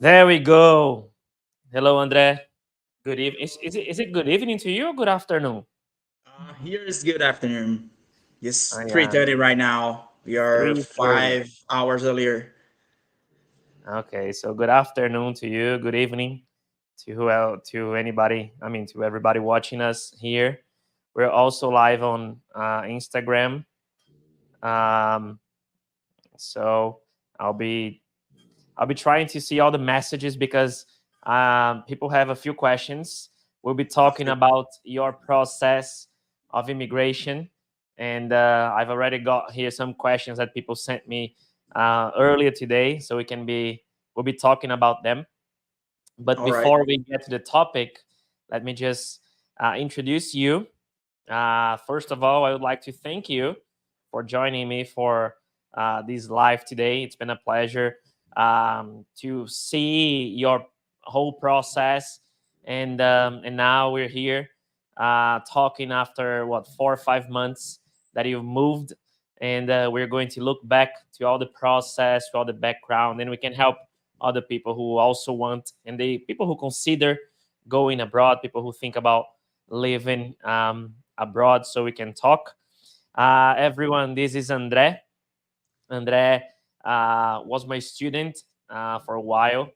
There we go. Hello, Andre. Good evening. Is it good evening to you or good afternoon? Here is good afternoon. I It's am 3:30 right now. We are 3:30. 5 hours earlier. Okay, so good afternoon to you. Good evening to to anybody. I mean, to everybody watching us here. We're also live on Instagram. Um, so I'll be I'll be trying to see all the messages because people have a few questions. We'll be talking After, about your process of immigration, and I've already got here some questions that people sent me earlier today, so we'll be talking about them. But all right. before we get to the topic, let me just introduce you. First of all, I would like to thank you for joining me for this live today. It's been a pleasure to see your whole process, and now we're here talking after what 4 or 5 months that you've moved, and we're going to look back to all the process, to all the background, and we can help other people who also want, and the people who consider going abroad, people who think about living abroad, so we can talk. Everyone, this is Andre. Andre was my student for a while,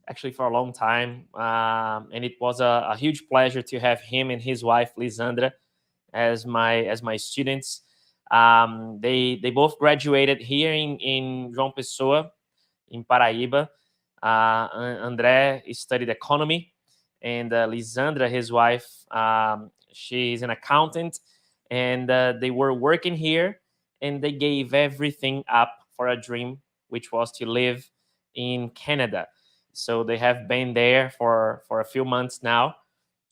actually for a long time, and it was a huge pleasure to have him and his wife Lisandra as my students. They both graduated here in João Pessoa, in Paraíba. André studied economy, and Lisandra, his wife, she's an accountant, and they were working here, and they gave everything up for a dream, which was to live in Canada. So they have been there for a few months now.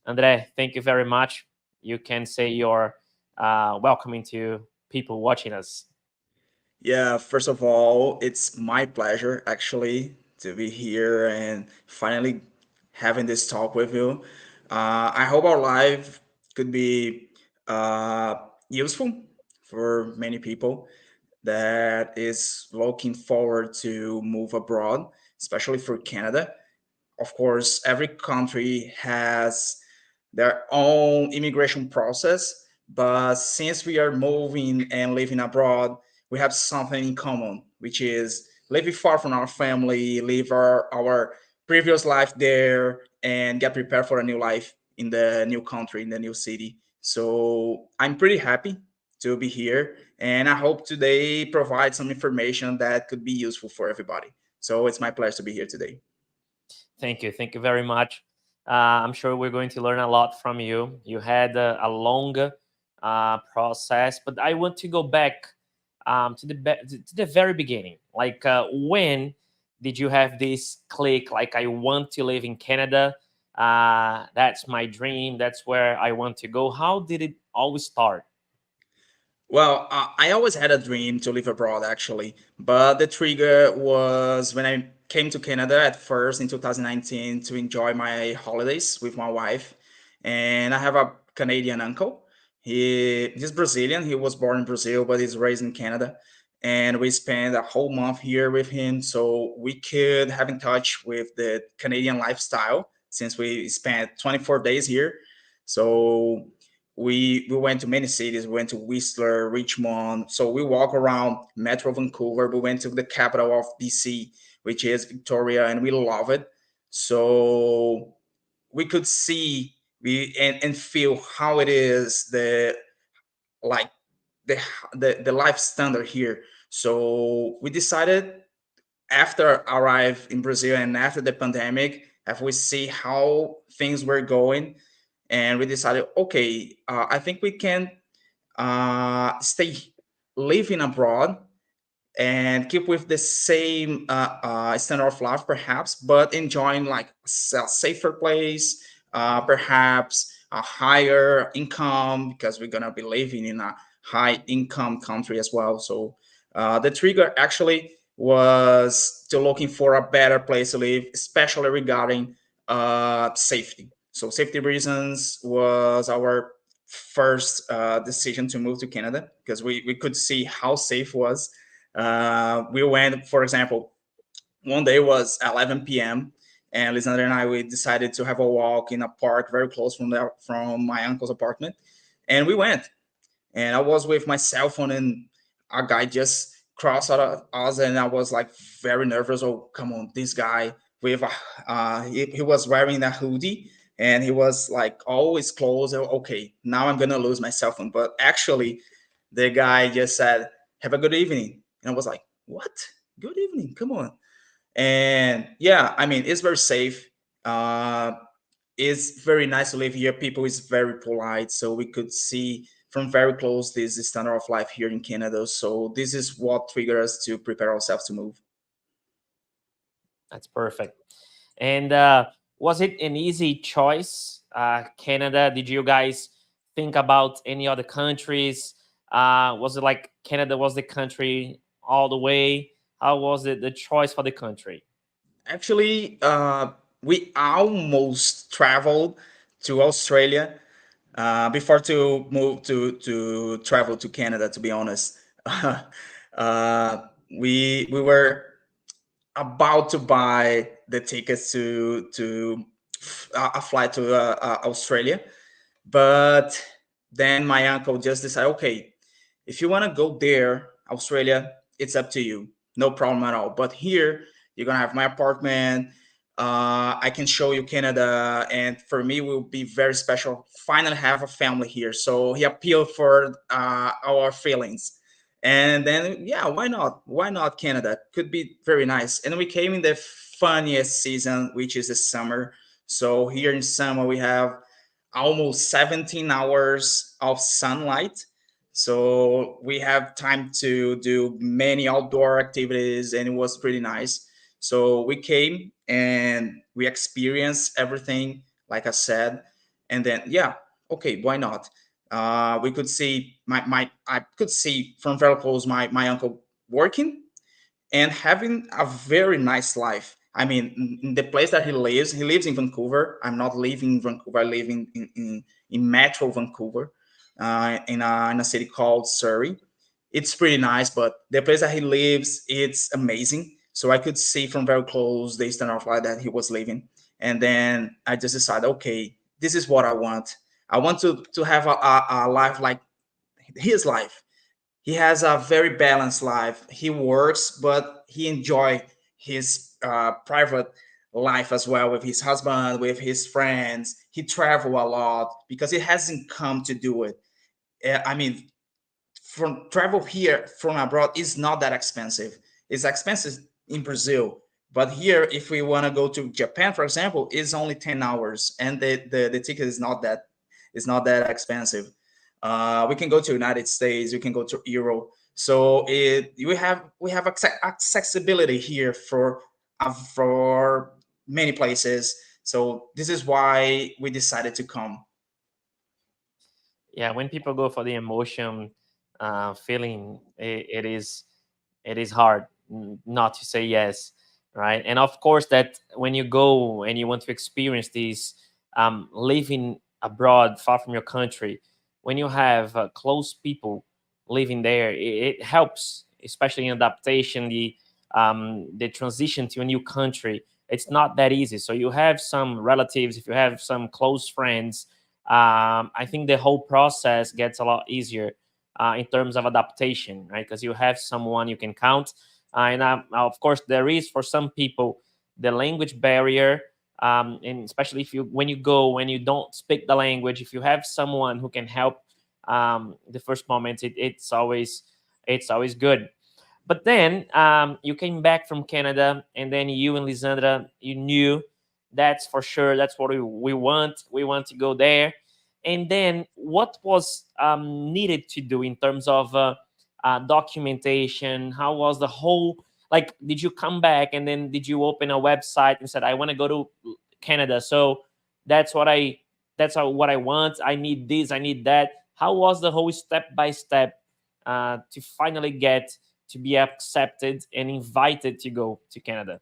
André, thank you very much. You can say you're welcoming to people watching us. Yeah, first of all, it's my pleasure actually to be here and finally having this talk with you. I hope our live could be uh, useful for many people that is looking forward to move abroad, especially for Canada. Of course, every country has their own immigration process, but since we are moving and living abroad, we have something in common, which is living far from our family, live our previous life there, and get prepared for a new life in the new country, in the new city. So I'm pretty happy to be here, and I hope today provide some information that could be useful for everybody. So it's my pleasure to be here today. Thank you. Thank you very much. I'm sure we're going to learn a lot from you. You had a long process, but I want to go back to the very beginning. Like, when did you have this click? Like, I want to live in Canada. That's my dream. That's where I want to go. How did it always start? Well, I always had a dream to live abroad, actually, but the trigger was when I came to Canada at first in 2019 to enjoy my holidays with my wife. And I have a Canadian uncle. He's Brazilian. He was born in Brazil, but he's raised in Canada. And we spent a whole month here with him, so we could have in touch with the Canadian lifestyle since we spent 24 days here. So we went to many cities. We went to Whistler, Richmond. So we walk around Metro Vancouver. We went to the capital of BC, which is Victoria, and we love it. So we could see and feel how it is like the the life standard here. So we decided after arrive in Brazil and after the pandemic, after we see how things were going, and we decided, okay, I think we can stay living abroad and keep with the same standard of life, perhaps, but enjoying like a safer place, perhaps a higher income because we're gonna be living in a high income country as well. So the trigger actually was to looking for a better place to live, especially regarding safety. So safety reasons was our first decision to move to Canada because we could see how safe was. We went, for example, one day was 11 p.m. and Lisandra and I, we decided to have a walk in a park very close from my uncle's apartment, and we went. And I was with my cell phone, and a guy just crossed out of us, and I was like very nervous. Oh, come on, this guy with he was wearing a hoodie, and he was like always close. Okay, now I'm gonna lose my cell phone. But actually, the guy just said, "Have a good evening," and I was like, "What? Good evening? Come on." And yeah, I mean, it's very safe. Uh, it's very nice to live here. People is very polite, so we could see from very close this standard of life here in Canada. So this is what triggered us to prepare ourselves to move. That's perfect. And was it an easy choice, Canada? Did you guys think about any other countries? Was it like Canada was the country all the way? How was it the choice for the country? Actually, we almost traveled to Australia before to move to travel to Canada. To be honest, uh, we were about to buy the tickets to a flight to Australia, but then my uncle just decided, okay, if you want to go there, Australia, it's up to you, no problem at all. But here, you're gonna have my apartment. I can show you Canada, and for me, it will be very special. Finally, have a family here, so he appealed for our feelings. And then, yeah, why not? Why not Canada? Could be very nice. And we came in the funniest season, which is the summer. So here in summer, we have almost 17 hours of sunlight. So we have time to do many outdoor activities, and it was pretty nice. So we came and we experienced everything, like I said. And then, yeah, okay, why not? We could see I could see from very close my uncle working and having a very nice life. I mean, in the place that he lives in Vancouver. I'm not living in Vancouver. I live in Metro Vancouver, in a city called Surrey. It's pretty nice, but the place that he lives, it's amazing. So I could see from very close the standard of life that he was living. And then I just decided, okay, this is what I want. I want to have a life like his life. He has a very balanced life. He works, but he enjoy his private life as well with his husband, with his friends. He travel a lot because it hasn't come to do it. I mean, from travel here from abroad is not that expensive. It's expensive in Brazil, but here, if we want to go to Japan, for example, it's only 10 hours, and the ticket is not that expensive. We can go to United States, we can go to Europe. So we have accessibility here for many places. So this is why we decided to come. Yeah, when people go for the emotion feeling, it is hard not to say yes, right? And of course, that when you go and you want to experience these living abroad, far from your country, when you have close people living there, it helps, especially in adaptation, the transition to a new country. It's not that easy. So you have some relatives, if you have some close friends, I think the whole process gets a lot easier in terms of adaptation, right? Because you have someone you can count. And of course, there is for some people the language barrier, and especially if you when you go when you don't speak the language, if you have someone who can help the first moment, it's always good. But then you came back from Canada, and then you and Lisandra, you knew that's for sure. That's what we want. We want to go there. And then what was needed to do in terms of documentation? How was the whole, like, did you come back and then did you open a website and said, I want to go to Canada? So that's what I, what I want. I need this, I need that. How was the whole step by step to finally get to be accepted and invited to go to Canada?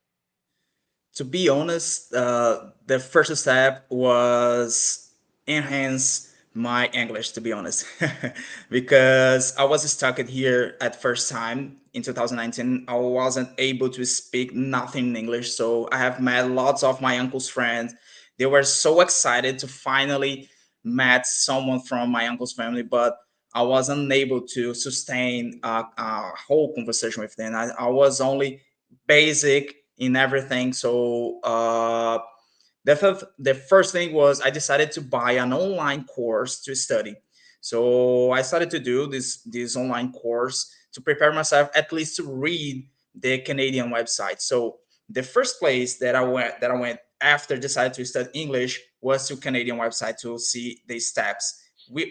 To be honest, the first step was enhance My English, to be honest, because I was stuck at here at first time in 2019. I wasn't able to speak nothing in English, so I have met lots of my uncle's friends. They were so excited to finally met someone from my uncle's family, but I wasn't able to sustain a whole conversation with them. I was only basic in everything, so the first thing was I decided to buy an online course to study. So I started to do this online course to prepare myself at least to read the Canadian website. So the first place that I went after decided to study English was to Canadian website to see the steps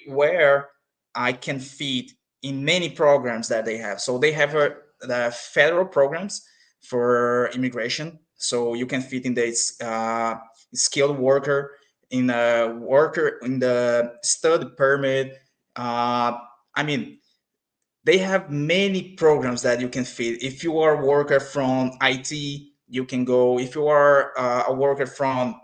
where I can fit in many programs that they have. So they have the federal programs for immigration, so you can fit in this skilled worker, in a worker in the study permit. I mean, they have many programs that you can fit. If you are a worker from IT, you can go. If you are a worker from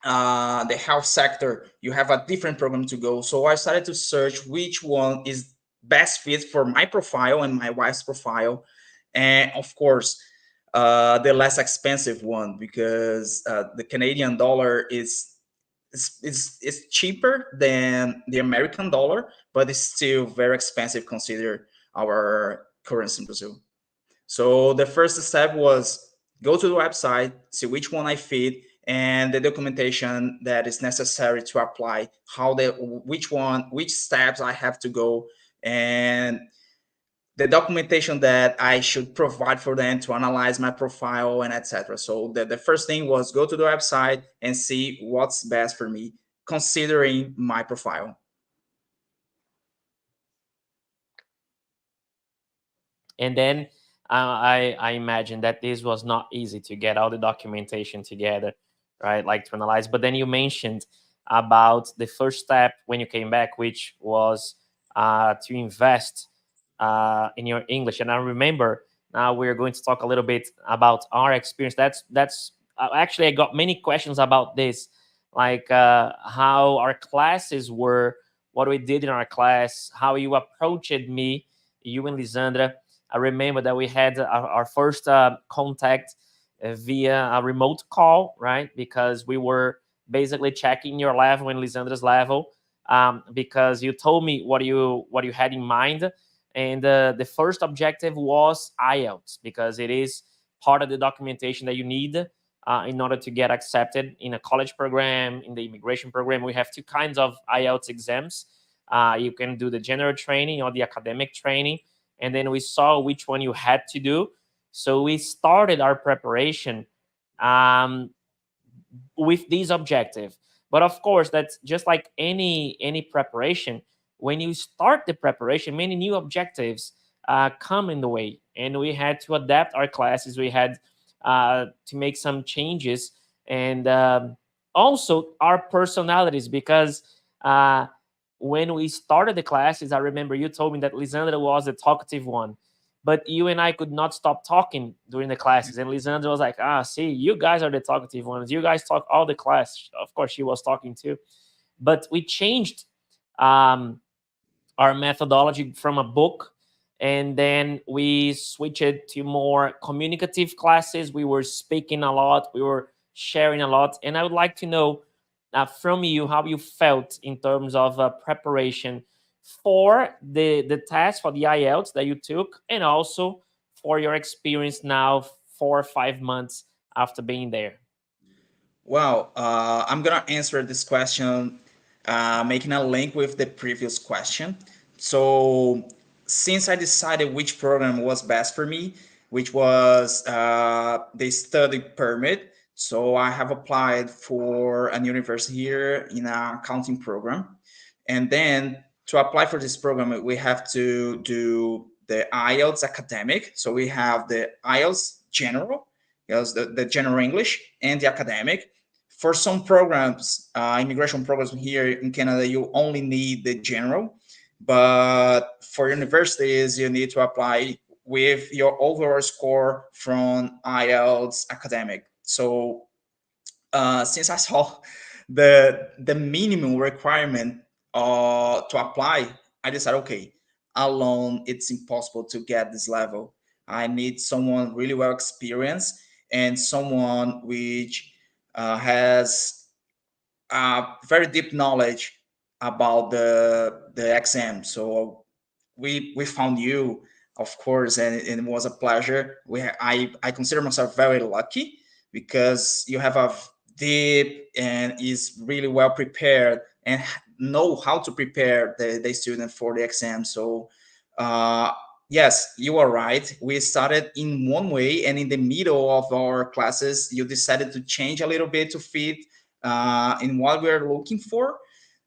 the health sector, you have a different program to go. So I started to search which one is best fit for my profile and my wife's profile, and of course, the less expensive one, because the Canadian dollar is cheaper than the American dollar, but it's still very expensive consider our currency in Brazil. So the first step was go to the website, see which one I fit, and the documentation that is necessary to apply, which steps I have to go, and the documentation that I should provide for them to analyze my profile and etc. So the first thing was go to the website and see what's best for me, considering my profile. And then I imagine that this was not easy to get all the documentation together, right? Like to analyze. But then you mentioned about the first step when you came back, which was to invest in your English. And I remember now we're going to talk a little bit about our experience. That's actually I got many questions about this, like how our classes were, what we did in our class, how you approached me, you and Lisandra. I remember that we had our first contact via a remote call, right? Because we were basically checking your level and Lisandra's level, because you told me what you had in mind, and the first objective was IELTS, because it is part of the documentation that you need in order to get accepted in a college program, in the immigration program. We have two kinds of IELTS exams. You can do the general training or the academic training, and then we saw which one you had to do. So we started our preparation um, with this objective. But of course, that's just like any preparation. When you start the preparation, many new objectives come in the way, and we had to adapt our classes. We had to make some changes, and also our personalities, because when we started the classes, I remember you told me that Lisandra was the talkative one, but you and I could not stop talking during the classes. And Lisandra was like, see, you guys are the talkative ones. You guys talk all the class. Of course, she was talking too. But we changed um, our methodology from a book, and then we switched it to more communicative classes. We were speaking a lot, we were sharing a lot, and I would like to know from you how you felt in terms of preparation for the test for the IELTS that you took, and also for your experience now 4 or 5 months after being there. Well, I'm gonna answer this question, making a link with the previous question. So, since I decided which program was best for me, which was the study permit, so I have applied for a university here in a accounting program, and then to apply for this program, we have to do the IELTS academic. So we have the IELTS general, because the general English, and the academic. For some programs, immigration programs here in Canada, you only need the general, but for universities, you need to apply with your overall score from IELTS academic. So since I saw the minimum requirement to apply, I decided, okay, alone it's impossible to get this level. I need someone really well experienced and someone which has very deep knowledge about the exam. So we found you, of course, and it was a pleasure. I consider myself very lucky because you have a deep and is really well prepared and know how to prepare the student for the exam. So uh, yes, you are right. We started in one way, and in the middle of our classes, you decided to change a little bit to fit in what we're looking for.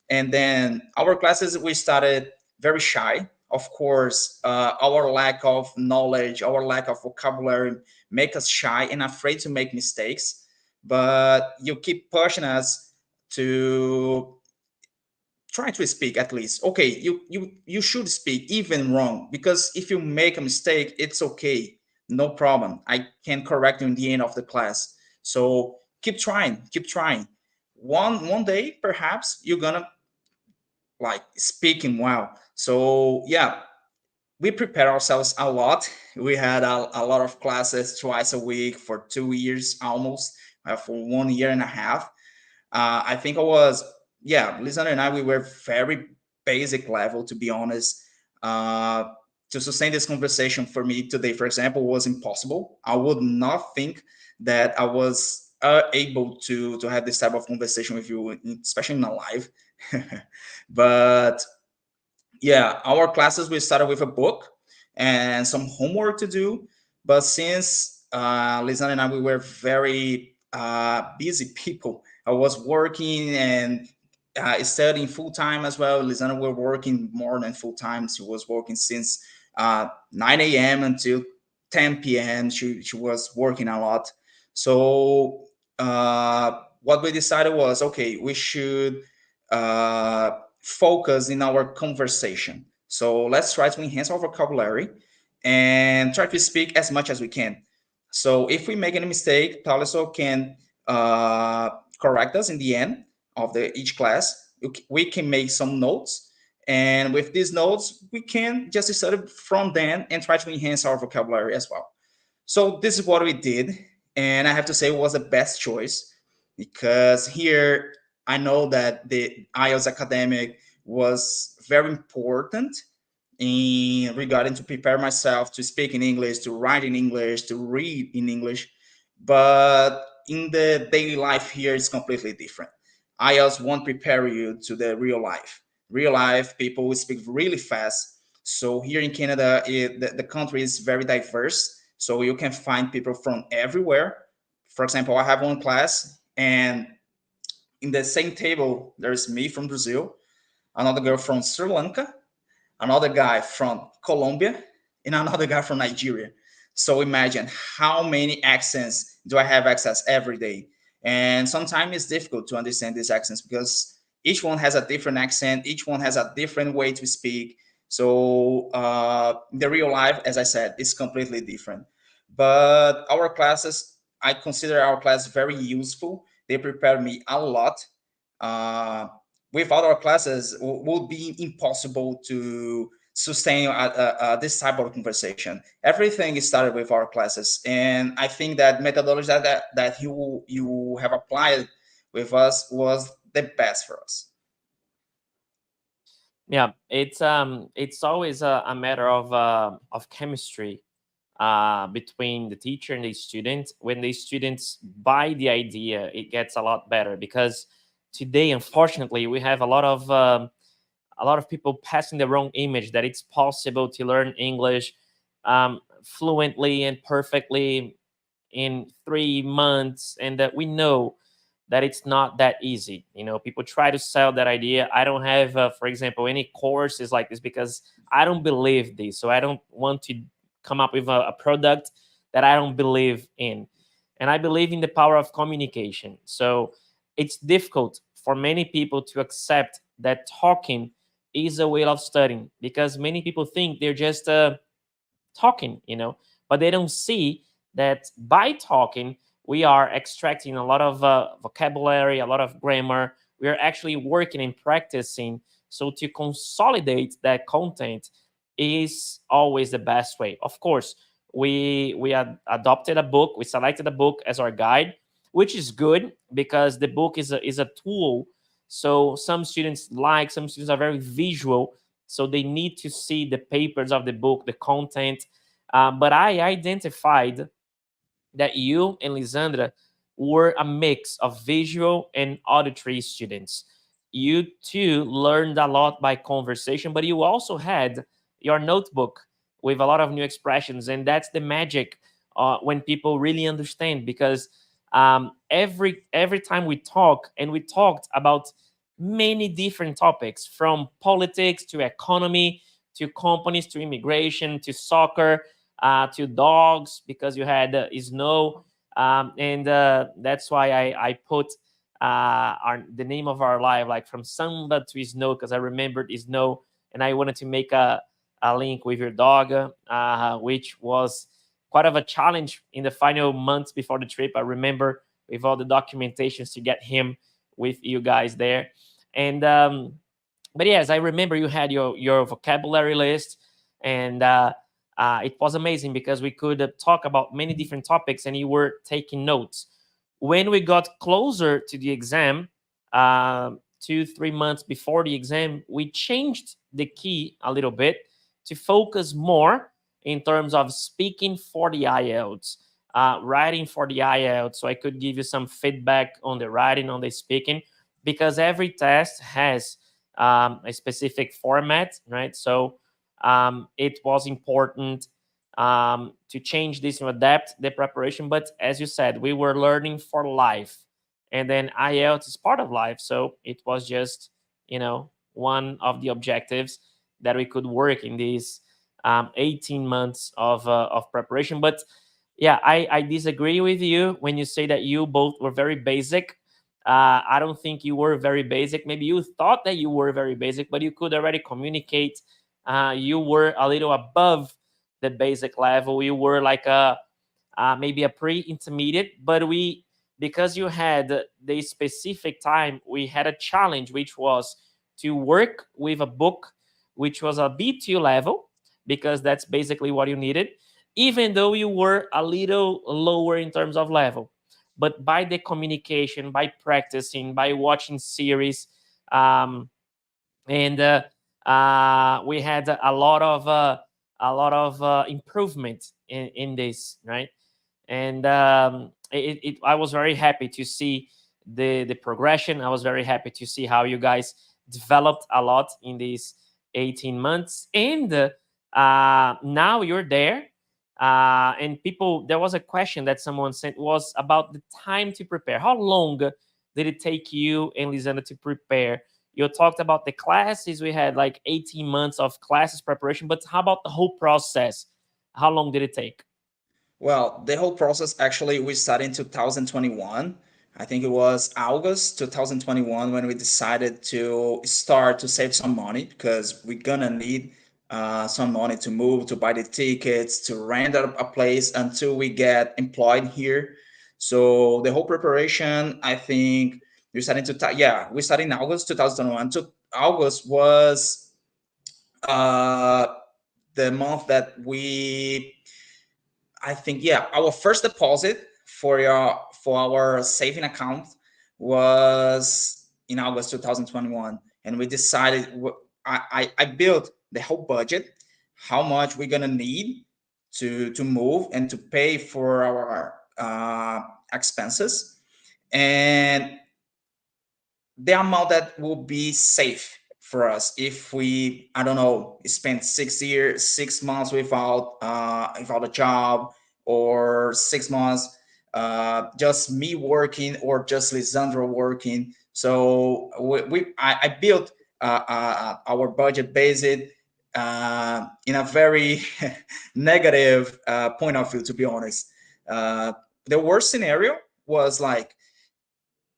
And then our classes, we started very shy. Of course, our lack of knowledge, our lack of vocabulary make us shy and afraid to make mistakes. But you keep pushing us to try to speak at least. Okay, you should speak even wrong, because if you make a mistake, it's okay, no problem. I can correct you in the end of the class. So keep trying, keep trying. One day, perhaps you're gonna like speaking well. So yeah, we prepare ourselves a lot. We had a lot of classes twice a week for 2 years almost, for 1 year and a half. I think I was, yeah, Lisander and I, we were very basic level, to be honest. Uh, to sustain this conversation for me today, for example, was impossible. I would not think that I was able to have this type of conversation with you, especially in a live. But yeah, our classes we started with a book and some homework to do. But since Lisanne and I, we were very busy people. I was working and studying full time as well. Lisanne were working more than full time. She was working since 9 a.m. until 10 p.m. She was working a lot. So what we decided was, okay, we should focus in our conversation. So let's try to enhance our vocabulary and try to speak as much as we can. So if we make any mistake, Taliso can uh, correct us in the end of the each class. We can make some notes, and with these notes, we can just study from them and try to enhance our vocabulary as well. So this is what we did, and I have to say it was the best choice, because here I know that the IELTS academic was very important in regarding to prepare myself to speak in English, to write in English, to read in English. But in the daily life here, it's completely different. IELTS won't prepare you to the real life. Real life, people speak really fast. So here in Canada, the country is very diverse. So you can find people from everywhere. For example, I have one class, and in the same table, there's me from Brazil, another girl from Sri Lanka, another guy from Colombia, and another guy from Nigeria. So imagine how many accents do I have access every day. And sometimes it's difficult to understand these accents because each one has a different accent, each one has a different way to speak. So the real life, as I said, is completely different. But our classes, I consider our class very useful. They prepare me a lot. Uh, Without our classes, would be impossible to sustain this type of conversation. Everything is started with our classes, and I think that methodology that you have applied with us was the best for us. Yeah, it's always a matter of chemistry between the teacher and the student. When the students buy the idea, it gets a lot better, because today, unfortunately, we have a lot of people passing the wrong image that it's possible to learn English fluently and perfectly in 3 months, and that we know that it's not that easy. You know, people try to sell that idea. I don't have, for example, any courses like this because I don't believe this. So I don't want to come up with a product that I don't believe in. And I believe in the power of communication. So it's difficult for many people to accept that talking is a way of studying, because many people think they're just talking, but they don't see that by talking, we are extracting a lot of vocabulary, a lot of grammar. We are actually working and practicing So to consolidate that content is always the best way. Of course, we had adopted a book, we selected a book as our guide, which is good because the book is a tool. So some students like, some students are very visual, so they need to see the papers of the book, the content. But I identified that you and Lisandra were a mix of visual and auditory students. You too learned a lot by conversation, but you also had your notebook with a lot of new expressions, and that's the magic when people really understand. Because every time we talk, and we talked about many different topics, from politics to economy to companies to immigration to soccer to dogs, because you had snow, and that's why I put the name of our live, like from Samba to snow, because I remembered snow, and I wanted to make a link with your dog, which was quite of a challenge in the final months before the trip. I remember with all the documentations to get him with you guys there, and but yes, I remember you had your vocabulary list, and it was amazing because we could talk about many different topics, and you were taking notes. When we got closer to the exam, 2 3 months before the exam, we changed the key a little bit to focus more in terms of speaking for the IELTS, writing for the IELTS, so I could give you some feedback on the writing, on the speaking, because every test has a specific format, right? So it was important to change this and adapt the preparation. But as you said, we were learning for life, and then IELTS is part of life. So it was just, one of the objectives that we could work in these 18 months of preparation. But yeah, I disagree with you when you say that you both were very basic. I don't think you were very basic. Maybe you thought that you were very basic, but you could already communicate. You were a little above the basic level. You were like maybe a pre-intermediate, but because you had the specific time, we had a challenge, which was to work with a book, which was a B2 level, because that's basically what you needed, even though you were a little lower in terms of level. But by the communication, by practicing, by watching series, um, and we had a lot of improvement in this, right? And I was very happy to see the progression. I was very happy to see how you guys developed a lot in these 18 months, and now you're there. And people, there was a question that someone sent, was about the time to prepare. How long did it take you and Lisandra to prepare? You talked about the classes. We had like 18 months of classes preparation, but how about the whole process? How long did it take? Well, the whole process actually we started in 2021. I think it was August 2021 when we decided to start to save some money because we're gonna need some money to move, to buy the tickets, to rent a place until we get employed here. So the whole preparation, I think we started yeah, we started in August 2021. So August was uh, the month that I think, yeah, our first deposit for our saving account was in August 2021, and we decided I built the whole budget, how much we're gonna need to move and to pay for our expenses, and the amount that will be safe for us if we, I don't know, spend 6 years 6 months without a job, or 6 months just me working, or just Lisandro working. So I built our budget based in a very negative point of view, to be honest. uh, the worst scenario was like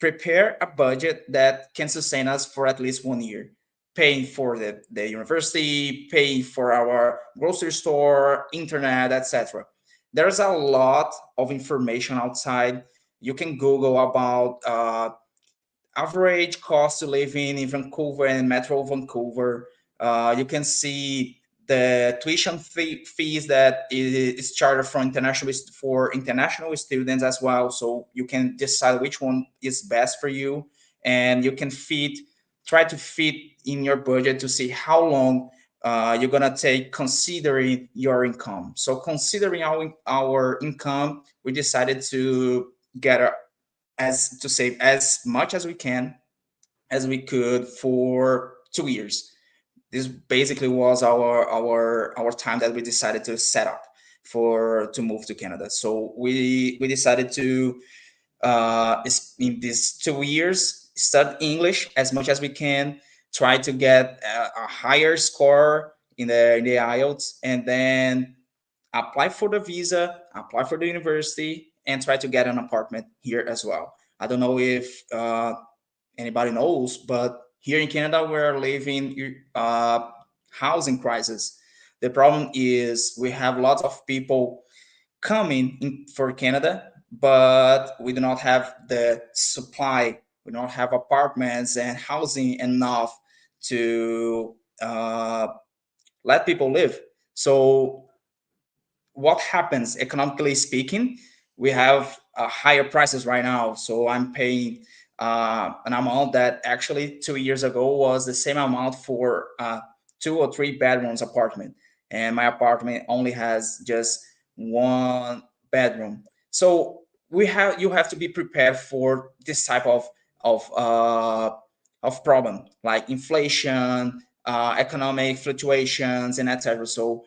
prepare a budget that can sustain us for at least 1 year, paying for the university, paying for our grocery store, internet, etc. There's a lot of information outside. You can Google about average cost to live in Vancouver and Metro Vancouver. You can see the tuition fees that is charged for international students as well. So you can decide which one is best for you, and you can try to fit in your budget to see how long you're gonna take considering your income. So considering our income, we decided to get as to save as much as we can as we could for 2 years. This basically was our time that we decided to set up for to move to Canada. So we decided to in these 2 years study English as much as we can, try to get a higher score in the IELTS, and then apply for the visa, apply for the university, and try to get an apartment here as well. I don't know if anybody knows, but here in Canada, we're living housing crisis. The problem is we have lots of people coming in for Canada, but we do not have the supply. We don't have apartments and housing enough to let people live. So what happens economically speaking? We have higher prices right now. So I'm paying an amount that actually 2 years ago was the same amount for 2 or 3 bedrooms apartment, and my apartment only has just 1 bedroom. So you have to be prepared for this type of problem like inflation, economic fluctuations, and etc. So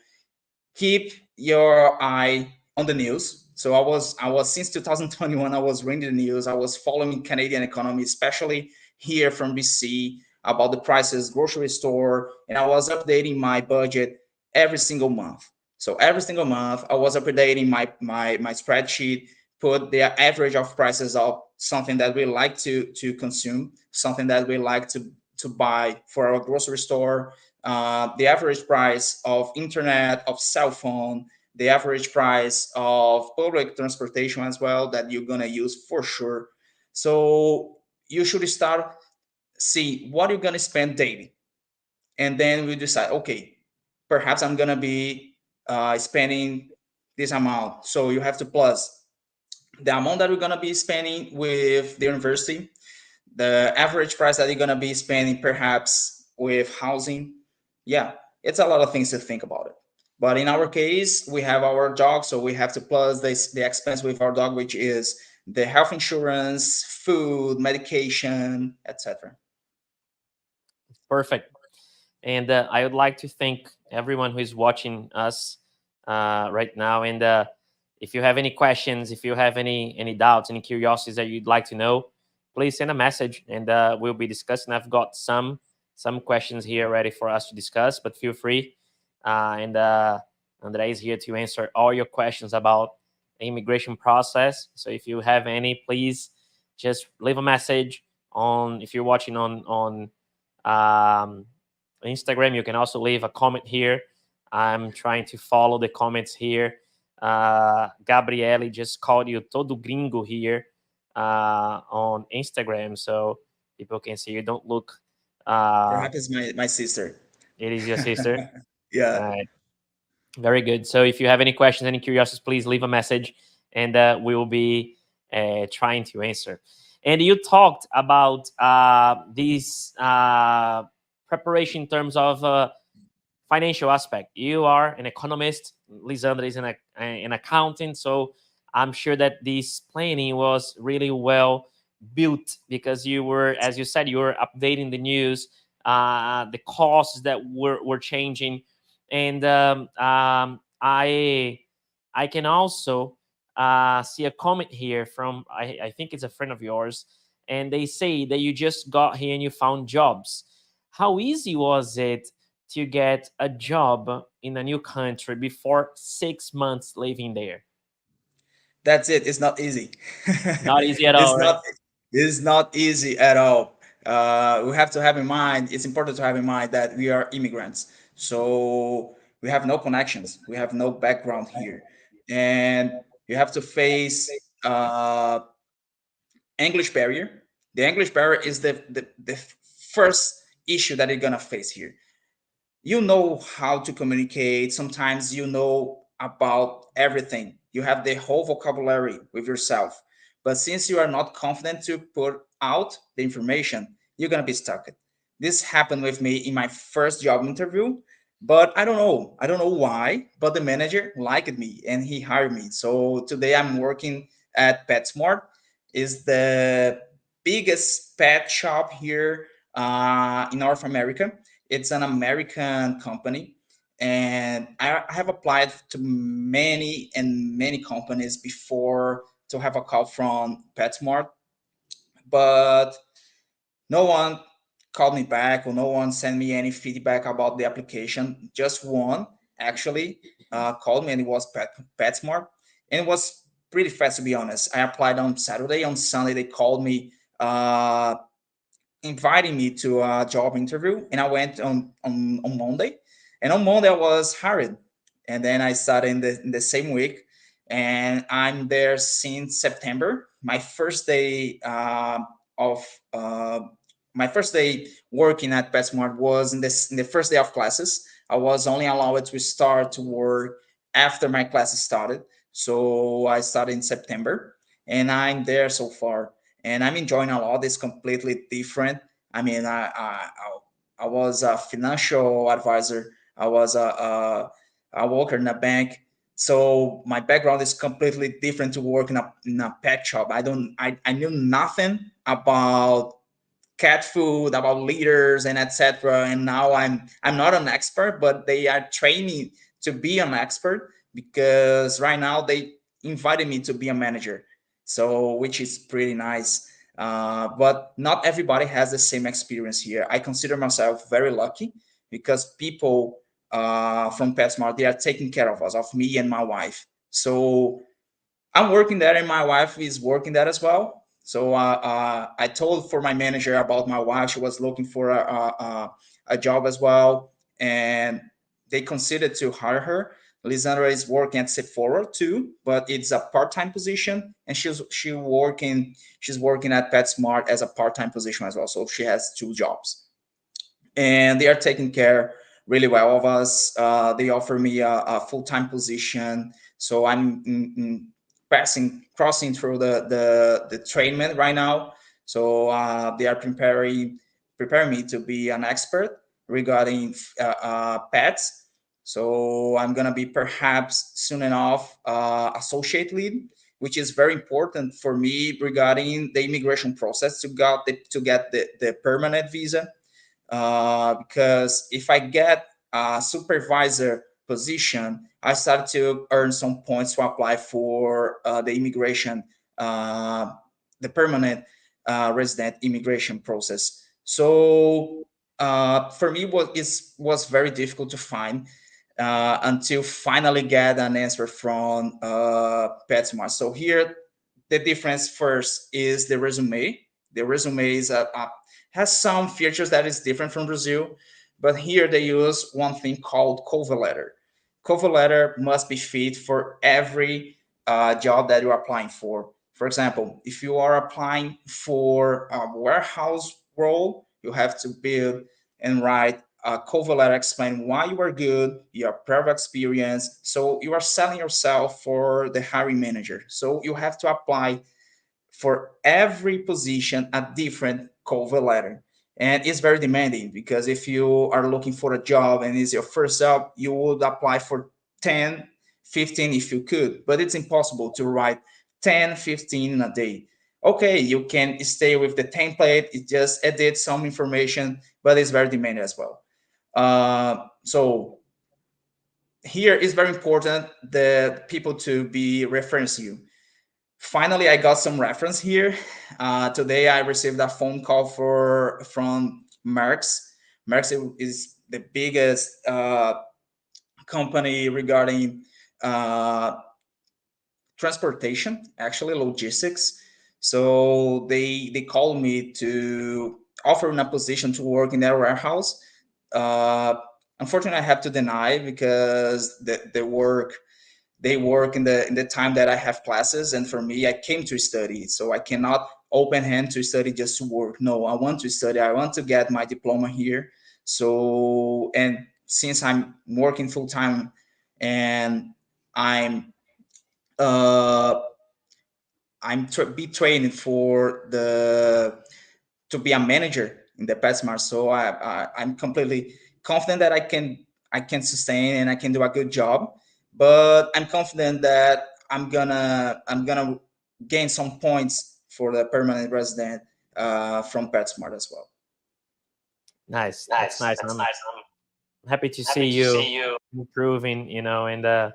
keep your eye on the news. So I was since 2021. I was reading the news. I was following Canadian economy, especially here from BC, about the prices, grocery store, and I was updating my budget every single month. So every single month, I was updating my spreadsheet, put the average of prices of something that we like to consume, something that we like to buy for our grocery store, the average price of internet, of cell phone, the average price of public transportation as well that you're gonna use for sure. So you should start see what you're gonna spend daily, and then we decide, okay, perhaps I'm gonna be spending this amount. So you have to plus the amount that we're gonna be spending with the university, the average price that you're going to be spending perhaps with housing. Yeah, it's a lot of things to think about it. But in our case, we have our dog, so we have to plus the expense with our dog, which is the health insurance, food, medication, etc. Perfect. And I would like to thank everyone who is watching us right now. And if you have any questions, if you have any doubts, any curiosities that you'd like to know, please send a message, and we'll be discussing. I've got some questions here ready for us to discuss, but feel free. And Andre is here to answer all your questions about the immigration process. So if you have any, please just leave a message on. If you're watching on um, Instagram, you can also leave a comment here. I'm trying to follow the comments here. Gabriele just called you todo gringo here on Instagram, so people can see you don't look. Uh, Perhaps it's my sister. it is your sister. Yeah. Very good. So if you have any questions, any curiosities, please leave a message, and we will be trying to answer. And you talked about this preparation in terms of financial aspect. You are an economist. Lisandra is an accountant. So I'm sure that this planning was really well built because you were, as you said, you were updating the news, the costs that were changing, and I can also see a comment here from I think it's a friend of yours, and they say that you just got here and you found jobs. How easy was it to get a job in a new country before 6 months living there? That's it. It's not easy. Not easy at it's all, right? not. It's not easy at all. We have to have in mind. It's important to have in mind that we are immigrants, so we have no connections. We have no background here, and you have to face English barrier. The English barrier is the first issue that you're gonna face here. You know how to communicate. Sometimes you know about everything. You have the whole vocabulary with yourself. But since you are not confident to put out the information, you're going to be stuck. This happened with me in my first job interview, but I don't know. I don't know why, but the manager liked me and he hired me. So today I'm working at PetSmart. Is the biggest pet shop here in North America. It's an American company, and I have applied to many and many companies before to have a call from PetSmart, but no one called me back or no one sent me any feedback about the application. Just one actually called me, and it was PetSmart, and it was pretty fast to be honest. I applied on Saturday. On Sunday, they called me. Inviting me to a job interview, and I went on Monday, and on Monday I was hired, and then I started in the same week, and I'm there since September. Of uh, my first day working at PetSmart was in the first day of classes. I was only allowed to start to work after my classes started, so I started in September, and I'm there so far, and I'm enjoying a lot. It's completely different. I mean, I was a financial advisor. I was a worker in a bank. So my background is completely different to work in a pet shop. I knew nothing about cat food, about leaders and etc. And now I'm not an expert, but they are training to be an expert because right now they invited me to be a manager, so which is pretty nice. But not everybody has the same experience here. I consider myself very lucky because people from PetSmart, they are taking care of us, of me and my wife. So I'm working there, and my wife is working there as well. So I told for my manager about my wife. She was looking for a job as well, and they considered to hire her. Lisandra is working at Sephora too, but it's a part-time position, and she's working at PetSmart as a part-time position as well. So she has two jobs, and they are taking care really well of us. They offer me a full-time position, so I'm crossing through the trainment right now. So they are preparing me to be an expert regarding pets. So I'm gonna be perhaps soon enough associate lead, which is very important for me regarding the immigration process to get the permanent visa, because if I get a supervisor position, I started to earn some points to apply for the immigration, uh, the permanent resident immigration process. So for me, was very difficult to find until finally get an answer from PetSmart. So here, the difference first is the resume. The resume has some features that is different from Brazil, but here they use one thing called cover letter. Cover letter must be fit for every job that you're applying for. For example, if you are applying for a warehouse role, you have to build and write a cover letter explain why you are good, your prior experience. So you are selling yourself for the hiring manager. So you have to apply for every position a different cover letter. And it's very demanding because if you are looking for a job and it's your first job, you would apply for 10, 15 if you could, but it's impossible to write 10, 15 in a day. Okay, you can stay with the template, it just edit some information, but it's very demanding as well. So here is very important the people to be reference you. Finally, I got some reference here. Today, I received a phone call from Merck's. Merck's is the biggest company regarding uh, transportation, actually logistics. So they called me to offer a position to work in their warehouse. Uh, Unfortunately, I have to deny because they work in the time that I have classes, and for me, I came to study, so I cannot open hand to study just to work. No, I want to study. I want to get my diploma here. So, and since I'm working full time and I'm uh, be trained for the to be a manager in the PetSmart. So I'm completely confident that I can sustain and I can do a good job. But I'm confident that I'm gonna gain some points for the permanent resident from PetSmart as well. Nice. That's Nice. nice. That's I'm nice. happy to I'm happy see to you see you. improving, and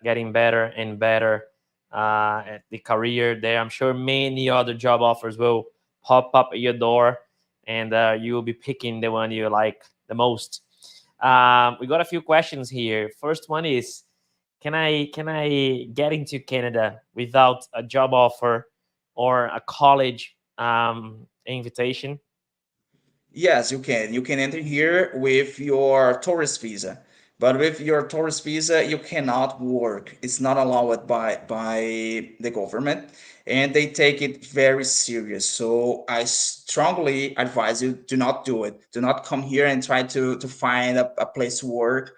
getting better and better at the career there. I'm sure many other job offers will pop up at your door, and you will be picking the one you like the most. We got a few questions here. First one is, can I get into Canada without a job offer or a college invitation? Yes, you can. You can enter here with your tourist visa. But with your tourist visa, you cannot work. It's not allowed by the government, and they take it very serious. So I strongly advise you, do not do it. Do not come here and try to find a place to work,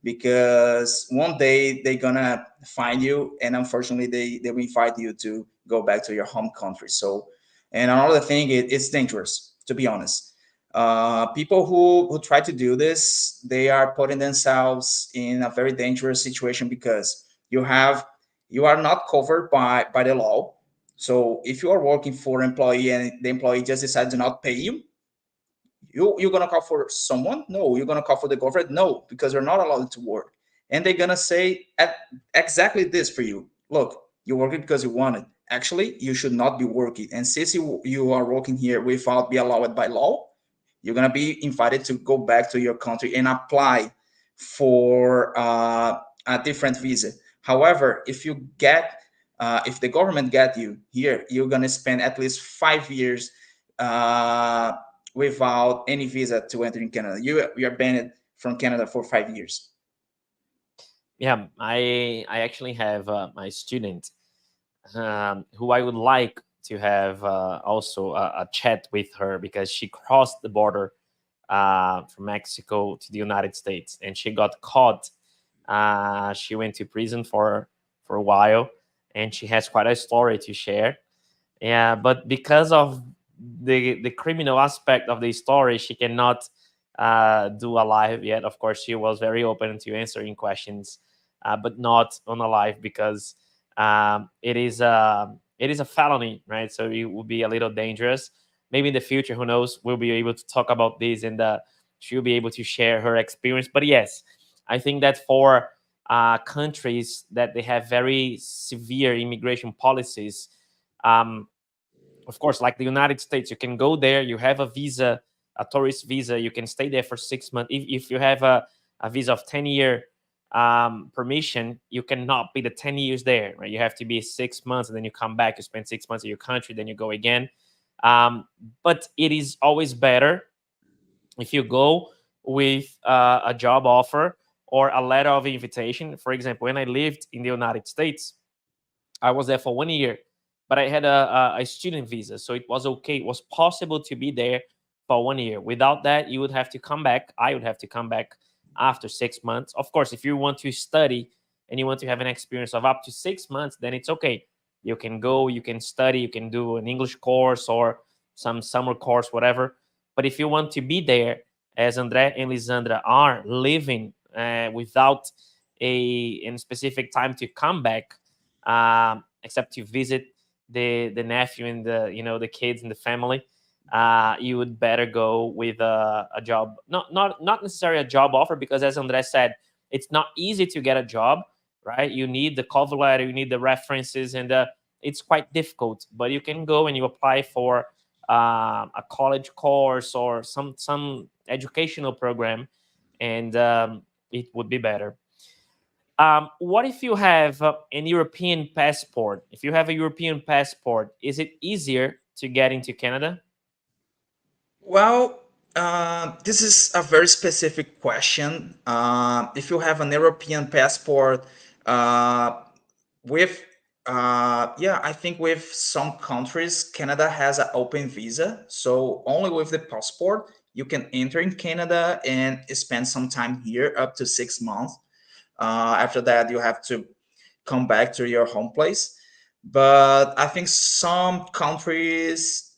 because one day they're gonna find you, and unfortunately they will invite you to go back to your home country. So, and another thing, it's dangerous, to be honest. People who try to do this, they are putting themselves in a very dangerous situation, because you are not covered by the law. So if you are working for an employee and the employee just decides to not pay you, you're gonna call for someone? No. You're gonna call for the government? No, because you're not allowed to work. And they're gonna say exactly this for you. Look, you're working because you want it. Actually, you should not be working. And since you are working here without be allowed by law, you're gonna be invited to go back to your country and apply for a different visa. However, if the government get you here, you're gonna spend at least 5 years uh, without any visa to enter in Canada. You are banned from Canada for 5 years. Yeah, I actually have my student who I would like to have also a chat with her, because she crossed the border from Mexico to the United States, and she got caught. She went to prison for a while, and she has quite a story to share. Yeah, but because of the criminal aspect of the story, she cannot do a live yet. Of course, she was very open to answering questions, but not on a live, because it is a felony, right? So it would be a little dangerous. Maybe in the future, who knows? We'll be able to talk about this, and she'll be able to share her experience. But yes, I think that for countries that they have very severe immigration policies, um, of course, like the United States, you can go there, you have a visa, a tourist visa, you can stay there for 6 months. If you have a visa of 10-year permission, you cannot be the 10 years there, right? You have to be 6 months, and then you come back, you spend 6 months in your country, then you go again. Um, but it is always better if you go with a job offer or a letter of invitation. For example, when I lived in the United States, I was there for 1 year, but I had a student visa, so it was okay. It was possible to be there for 1 year. Without that, you would have to come back. I would have to come back after 6 months. Of course, if you want to study and you want to have an experience of up to 6 months, then it's okay. You can go, you can study, you can do an English course or some summer course, whatever. But if you want to be there, as Andre and Lisandra are living without a specific time to come back, except to visit the nephew and the kids and the family, you would better go with a job, not necessarily a job offer, because as Andre said, it's not easy to get a job, right? You need the cover letter, you need the references, and it's quite difficult. But you can go and you apply for a college course or some educational program, and it would be better. What if you have an European passport? If you have a European passport, is it easier to get into Canada? Well, this is a very specific question. If you have an European passport, with Yeah, I think with some countries, Canada has an open visa. So only with the passport, you can enter in Canada and spend some time here up to 6 months. After that, you have to come back to your home place. But I think some countries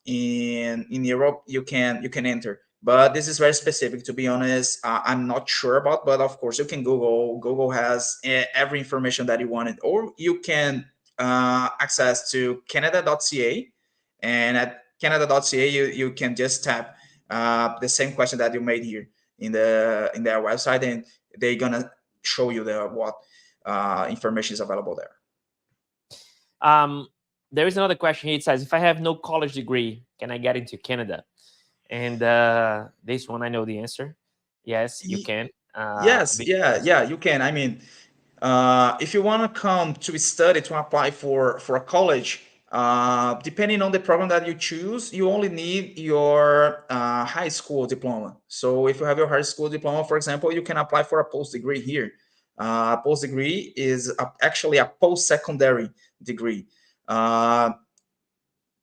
in Europe you can enter. But this is very specific. To be honest, I'm not sure about. But of course, you can Google. Google has every information that you wanted, or you can access to Canada.ca, and at Canada.ca you can just tap the same question that you made here in their website, and they're gonna show you the what information is available there. Um, there is another question here. It says, if I have no college degree, can I get into Canada? And this one, I know the answer. Yes, you can. Yes, yeah, Because yeah, you can. I mean, if you want to come to study to apply for a college, depending on the program that you choose, you only need your high school diploma. So if you have your high school diploma, for example, you can apply for a post degree here. Post degree is actually a post secondary degree. Uh,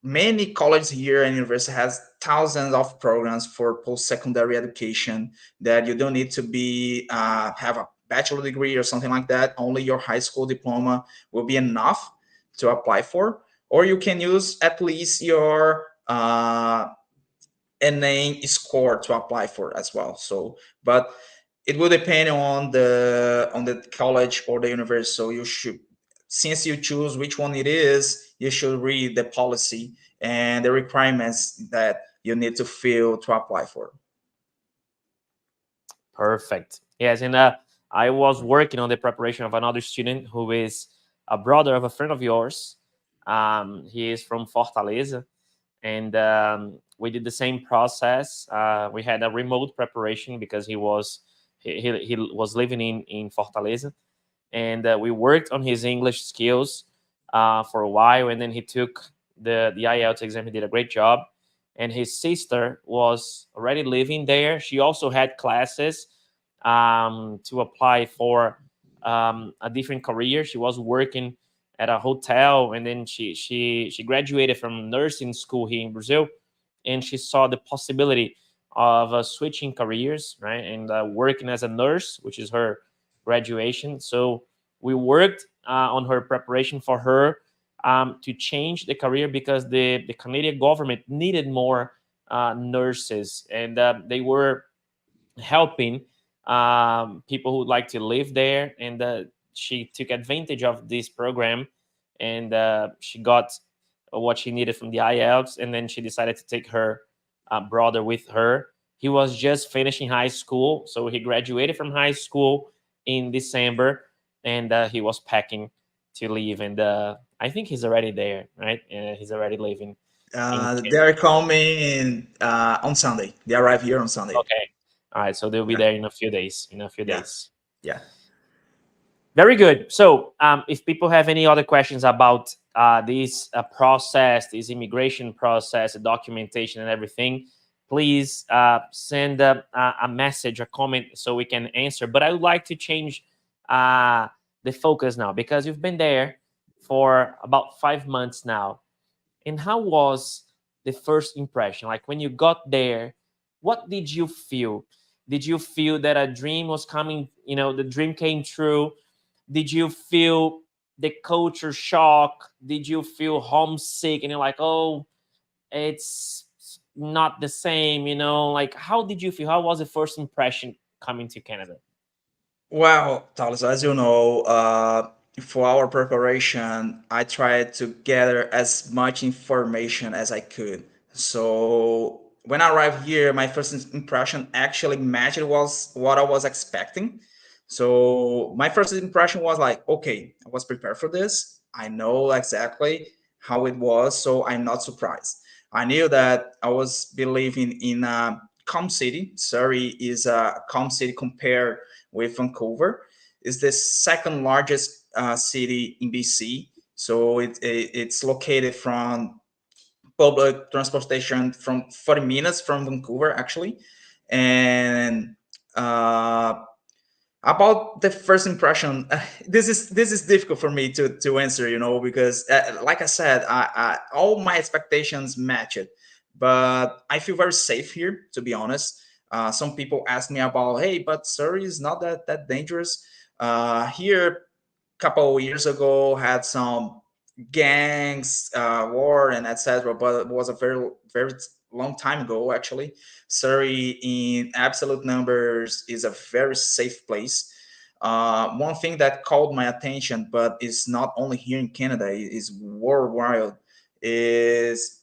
Many colleges here and university has thousands of programs for post-secondary education that you don't need to be have a bachelor degree or something like that. Only your high school diploma will be enough to apply for, or you can use at least your NA score to apply for as well. So, but it will depend on the college or the university. So you should, since you choose which one it is, you should read the policy and the requirements that you need to fill to apply for. perfect. Yes, and I was working on the preparation of another student who is a brother of a friend of yours. He is from Fortaleza, and we did the same process. We had a remote preparation because he was living in Fortaleza, and we worked on his English skills for a while, and then he took the IELTS exam. He did a great job, and his sister was already living there. She also had classes to apply for a different career. She was working at a hotel, and then she graduated from nursing school here in Brazil, and she saw the possibility of switching careers, right, and working as a nurse, which is her graduation. So we worked on her preparation for her to change the career because the Canadian government needed more nurses, and they were helping people who would like to live there. And she took advantage of this program, and she got what she needed from the IELTS, and then she decided to take her brother with her. He was just finishing high school, so he graduated from high school in December, and he was packing to leave. And I think he's already there, right? He's already living in They're Canada. coming on Sunday. They arrive here on Sunday. Okay, all right. So they'll be Yeah, there in a few days. In a few yeah, days. yeah. Very good. So, if people have any other questions about this process, this immigration process, the documentation, and everything, please send a message, a comment, so we can answer. But I would like to change uh, the focus now, because you've been there for about 5 months now. And how was the first impression? Like when you got there, what did you feel? Did you feel that a dream was coming? The dream came true. Did you feel the culture shock? Did you feel homesick and you're like, oh, it's not the same? Like, how did you feel? How was the first impression coming to Canada? Well, Thales, as you know, for our preparation, I tried to gather as much information as I could. So when I arrived here, my first impression actually matched was what I was expecting. So my first impression was like, okay, I was prepared for this. I know exactly how it was, so I'm not surprised. I knew that I was believing in a calm city. Surrey is a calm city compared with Vancouver. It's the second largest city in BC. So it's located from public transportation from 40 minutes from Vancouver, actually. And uh, About the first impression, this is difficult for me to answer, because like I said, all my expectations match it, but I feel very safe here, to be honest. Some people ask me about, hey, but Surrey is not that dangerous. Here, couple of years ago, had some gangs, war, and etc. But it was a very long time ago, actually. Surrey, in absolute numbers, is a very safe place. One thing that called my attention, but is not only here in Canada, is worldwide, is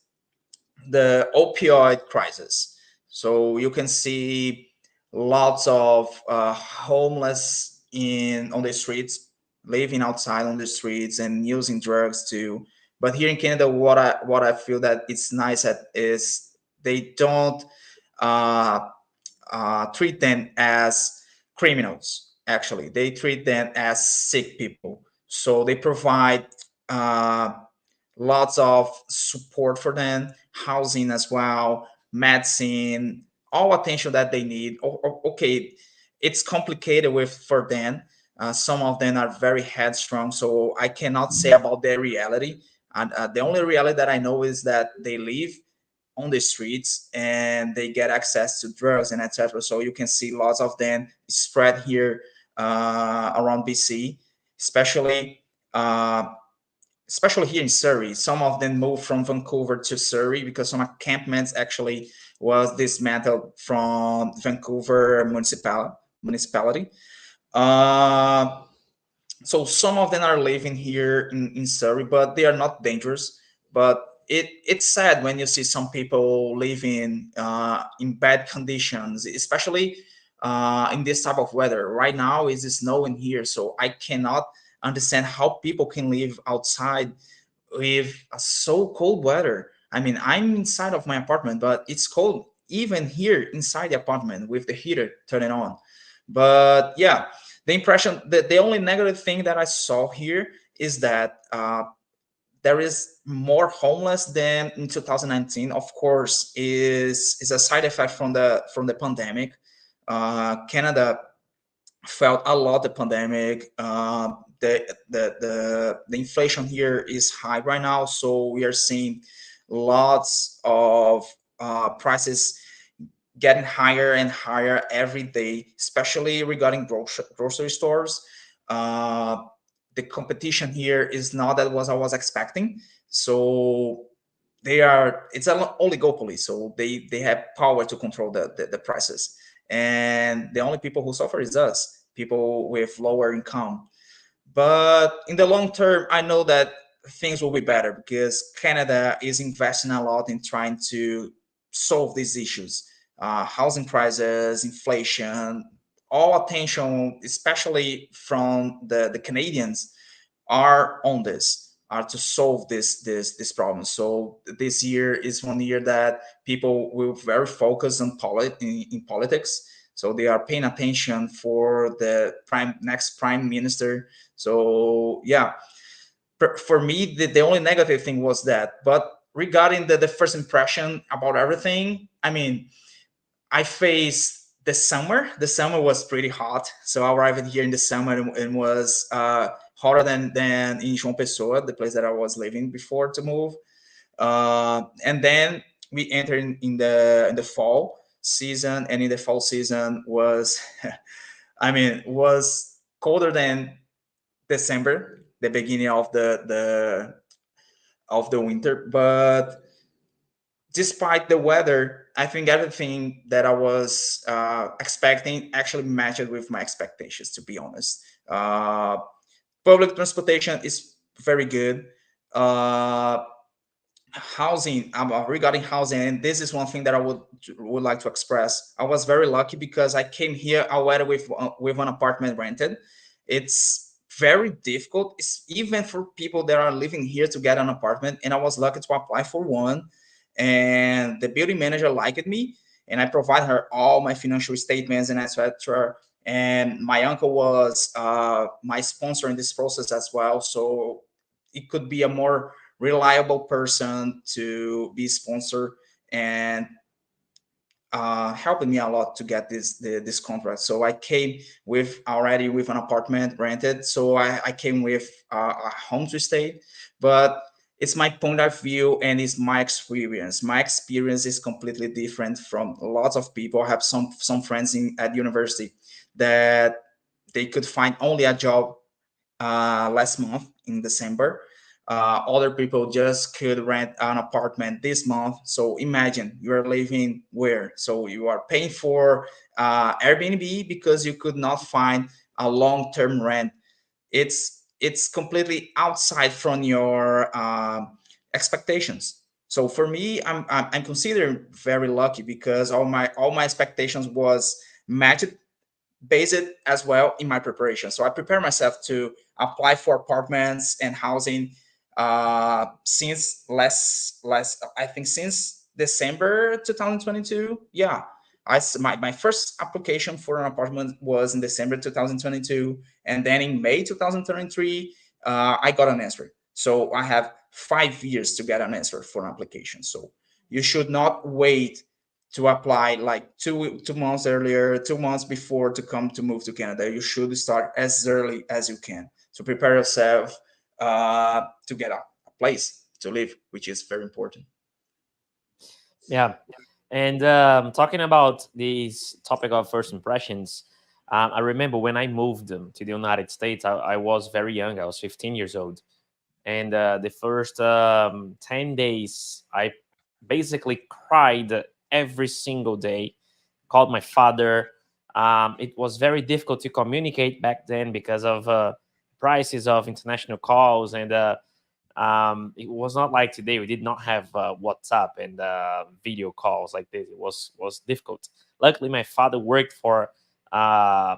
the opioid crisis. So you can see lots of homeless in on the streets, living outside on the streets and using drugs too. But here in Canada, what I feel that it's nice at is they don't uh, treat them as criminals. Actually, they treat them as sick people. So they provide uh, lots of support for them, housing as well, medicine, all attention that they need. Okay, it's complicated with for them. Some of them are very headstrong, so I cannot say about their reality. And the only reality that I know is that they live on the streets and they get access to drugs and etc. So you can see lots of them spread here around BC, especially uh, especially here in Surrey. Some of them moved from Vancouver to Surrey because some encampments actually was dismantled from Vancouver municipality. Uh, so some of them are living here in Surrey, but they are not dangerous. But it's sad when you see some people living in bad conditions, especially in this type of weather. Right now, it's snowing here, so I cannot understand how people can live outside with a so cold weather. I mean, I'm inside of my apartment, but it's cold even here inside the apartment with the heater turning on. But yeah, the impression that the only negative thing that I saw here is that there is more homeless than in 2019. Of course, is a side effect from the pandemic. Canada felt a lot the pandemic. The inflation here is high right now, so we are seeing lots of prices getting higher and higher every day, especially regarding grocery stores. Uh, the competition here is not that was I was expecting. So it's an oligopoly, so they have power to control the prices, and the only people who suffer is us, people with lower income. But in the long term, I know that things will be better because Canada is investing a lot in trying to solve these issues. Housing prices, inflation, all attention, especially from the Canadians, are on this, are to solve this problem. So this year is one year that people will very focus on in politics. So they are paying attention for the next prime minister. So yeah, for me, the only negative thing was that. But regarding the first impression about everything, I mean, I faced the summer. The summer was pretty hot, so I arrived here in the summer and was hotter than in João Pessoa, the place that I was living before to move. And then we entered in the fall season, and in the fall season was, I mean, was colder than December, the beginning of the winter. But despite the weather, I think everything that I was expecting actually matched with my expectations, to be honest. Public transportation is very good. Uh, Housing, regarding housing, and this is one thing that I would like to express. I was very lucky because I came here already with an apartment rented. It's very difficult, even for people that are living here, to get an apartment, and I was lucky to apply for one. And the building manager liked me, and I provide her all my financial statements and etc. And my uncle was my sponsor in this process as well, so it could be a more reliable person to be sponsor. And helped me a lot to get this contract. So I came with already with an apartment rented. So I came with a home to stay, but it's my point of view and it's my experience. My experience is completely different from lots of people. I have some friends in at university that they could find only a job last month in December. Other people just could rent an apartment this month. So imagine you are living where? So you are paying for Airbnb because you could not find a long-term rent. It's completely outside from your expectations. So for me, I'm considered very lucky because all my expectations was matched based as well in my preparation. So I prepare myself to apply for apartments and housing since last I think since December 2022. Yeah, my first application for an apartment was in December 2022, and then in May 2023 I got an answer. So I have 5 years to get an answer for an application. So you should not wait to apply like 2 months earlier, 2 months before to come to move to Canada. You should start as early as you can to prepare yourself to get a place to live, which is very important. Yeah. And talking about this topic of first impressions, I remember when I moved to the United States, I was very young. I was 15 years old. And the first 10 days, I basically cried every single day, called my father. It was very difficult to communicate back then because of prices of international calls, and it was not like today. We did not have WhatsApp and video calls like this. It was difficult. Luckily, my father worked for uh,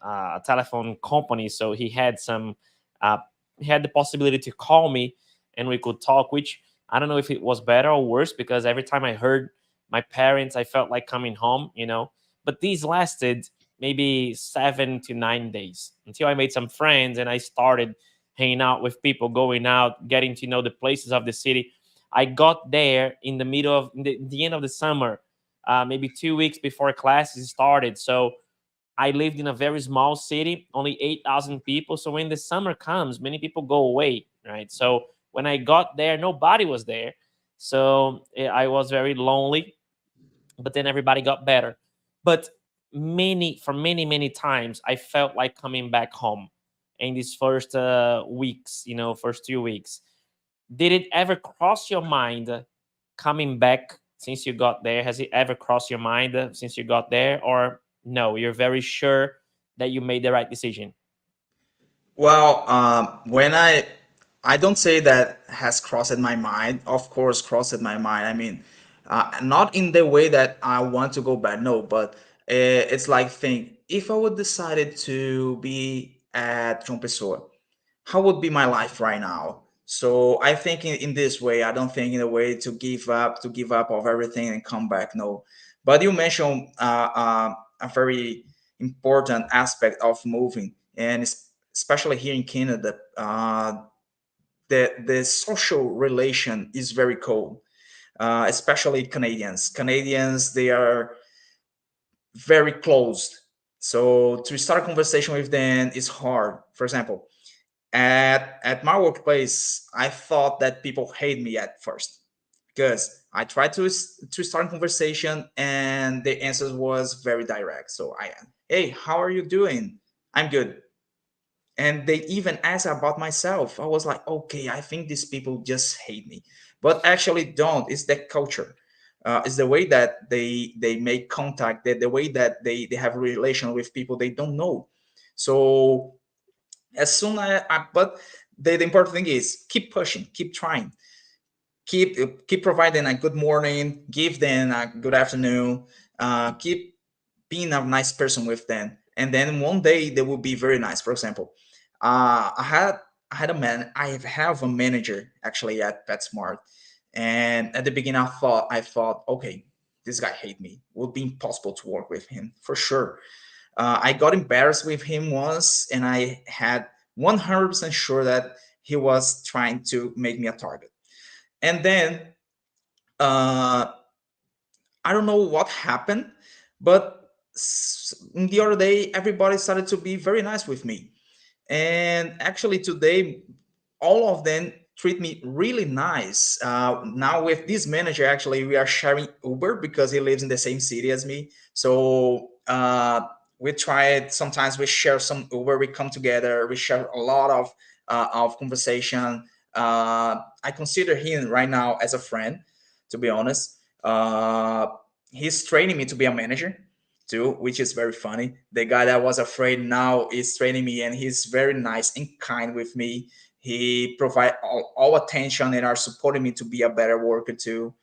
a telephone company, so uh, he had the possibility to call me and we could talk. Which I don't know if it was better or worse, because every time I heard my parents, I felt like coming home. But these lasted maybe 7 to 9 days until I made some friends and I started hanging out with people, going out, getting to know the places of the city. I got there in the middle of the end of the summer, maybe 2 weeks before classes started. So I lived in a very small city, only 8,000 people. So when the summer comes, many people go away, right? So when I got there, nobody was there. So I was very lonely, but then everybody got better. But for many, many times, I felt like coming back home in these first weeks, first 2 weeks. Did it ever cross your mind coming back since you got there? Has it ever crossed your mind since you got there? Or no, you're very sure that you made the right decision? Well, when I don't say that has crossed my mind. Of course, crossed my mind. I mean, not in the way that I want to go back. No, but it's like think if I would decided to be at João Pessoa, how would be my life right now? So I think in this way. I don't think in a way to give up of everything and come back. No, but you mentioned a very important aspect of moving, and especially here in Canada, the social relation is very cold. Especially Canadians. Canadians, they are very closed. So to start a conversation with them is hard. For example, at my workplace, I thought that people hate me at first because I tried to start a conversation and the answer was very direct. So hey, how are you doing? I'm good. And they even asked about myself. I was like, okay, I think these people just hate me, but actually don't. It's the culture. It's the way that they make contact, the way that they have a relation with people they don't know. So as soon but the important thing is keep pushing, keep trying, keep providing a good morning, give them a good afternoon, keep being a nice person with them, and then one day they will be very nice. For example, I have a manager actually at PetSmart, and at the beginning I thought okay, this guy hate me, it would be impossible to work with him for sure. I got embarrassed with him once, and I had 100% sure that he was trying to make me a target. And then uh, I don't know what happened, but the other day everybody started to be very nice with me. And actually today all of them treat me really nice. Now with this manager, actually we are sharing Uber because he lives in the same city as me. So we try it. Sometimes we share some Uber. We come together. We share a lot of conversation. I consider him right now as a friend, to be honest. He's training me to be a manager too, which is very funny. The guy that was afraid now is training me, and he's very nice and kind with me. He provide all attention and are supporting me to be a better worker too.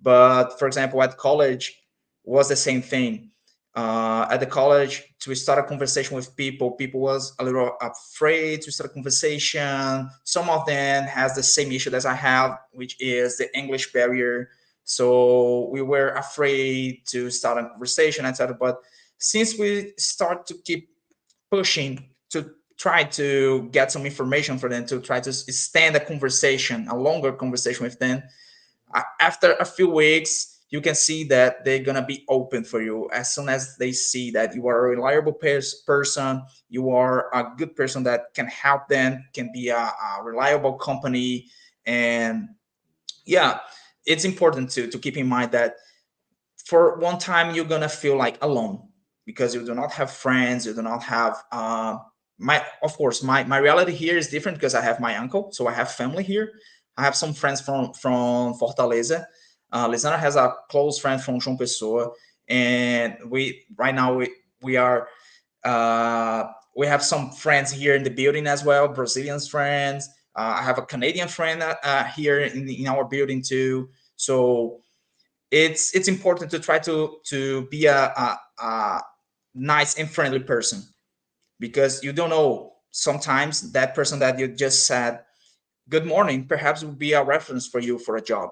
But for example, at college was the same thing. At the college, to start a conversation with people, people was a little afraid to start a conversation. Some of them has the same issue as I have, which is the English barrier. So we were afraid to start a conversation, etc. But since we start to keep pushing to try to get some information for them, to try to stand a conversation, a longer conversation with them, after a few weeks you can see that they're gonna be open for you as soon as they see that you are a reliable person, you are a good person that can help them, can be a reliable company. And yeah, it's important to keep in mind that for one time you're gonna feel like alone because you do not have friends, you do not have my of course my reality here is different because I have my uncle, so I have family here. I have some friends from Fortaleza. Lisana has a close friend from João Pessoa, and we right now we are we have some friends here in the building as well, Brazilian friends. I have a Canadian friend here in our building too. So it's important to try to be a nice and friendly person because you don't know, sometimes that person that you just said good morning perhaps would be a reference for you for a job.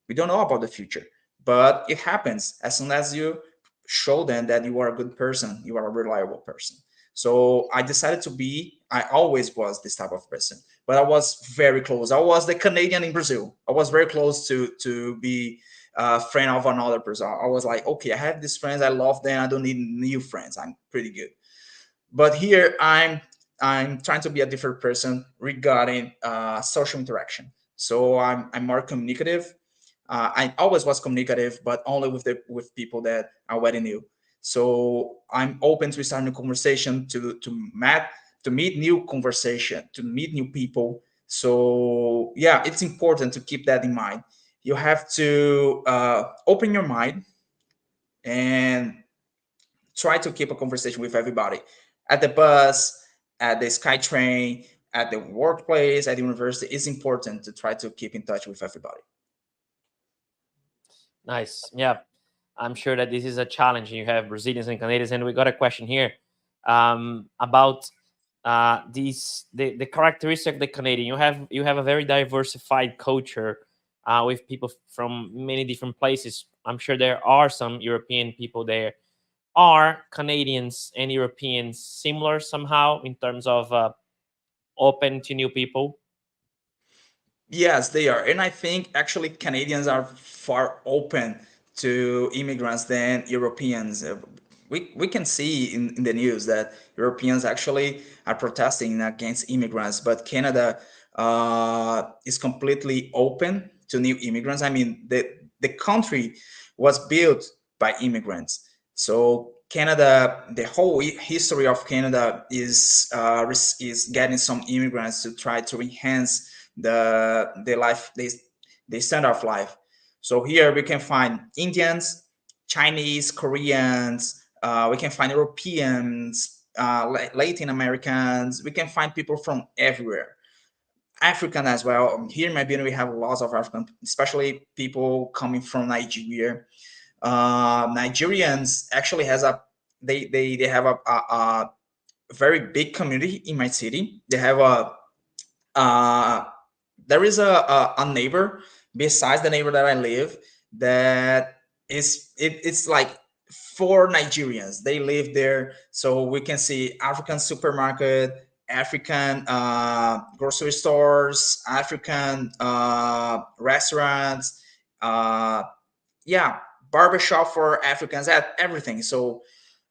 We don't know about the future, but it happens as soon as you show them that you are a good person, you are a reliable person. So I decided to be, I always was this type of person, but I was very close. I was the Canadian in Brazil. I was very close to be a friend of another person. I was like, okay, I have these friends, I love them, I don't need new friends, I'm pretty good. But here I'm trying to be a different person regarding social interaction. So I'm more communicative. I always was communicative, but only with people that I already knew. So I'm open to starting a conversation, to meet new conversation, to meet new people. So yeah, it's important to keep that in mind. You have to open your mind and try to keep a conversation with everybody at the bus, at the SkyTrain, at the workplace, at the university. It's important to try to keep in touch with everybody. Nice. Yeah, I'm sure that this is a challenge. You have Brazilians and Canadians, and we got a question here about the characteristic of the Canadian. You have a very diversified culture with people from many different places. I'm sure there are some European people there. Are Canadians and Europeans similar somehow in terms of open to new people? Yes, they are. And I think actually Canadians are far open to immigrants than Europeans. We can see in the news that Europeans actually are protesting against immigrants, but Canada is completely open to new immigrants. I mean, the country was built by immigrants. So Canada, the whole history of Canada is getting some immigrants to try to enhance the life, the standard of life. So here we can find Indians, Chinese, Koreans. We can find Europeans, Latin Americans. We can find people from everywhere. African as well. Here in my building, we have lots of African, especially people coming from Nigeria. Nigerians actually has a they have a very big community in my city. They have uh, there is a neighbor besides the neighbor that I live that it's like four Nigerians. They live there, so we can see African supermarket, African grocery stores, African restaurants. Uh, yeah, barbershop for Africans, at everything. So